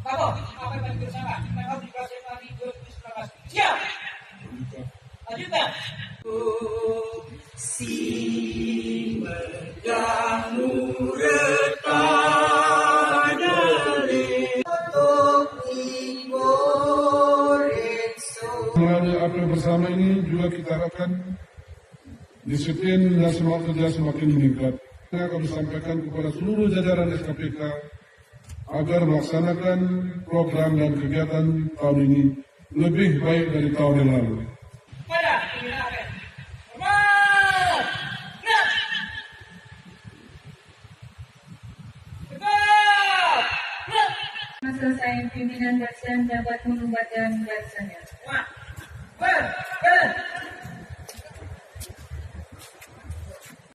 Kamu apa yang bersama tanggal 13 Januari 2019. Siap. Lanjutkan. Si menjamu retada melalui apel bersama ini juga kita harapkan disiplin dan semangat kerja semakin meningkat. Kami sampaikan kepada seluruh jajaran SKPK agar melaksanakan program dan kegiatan tahun ini lebih baik dari tahun yang lalu. Selesai pimpinan barisan dapat membuat jalan barisannya.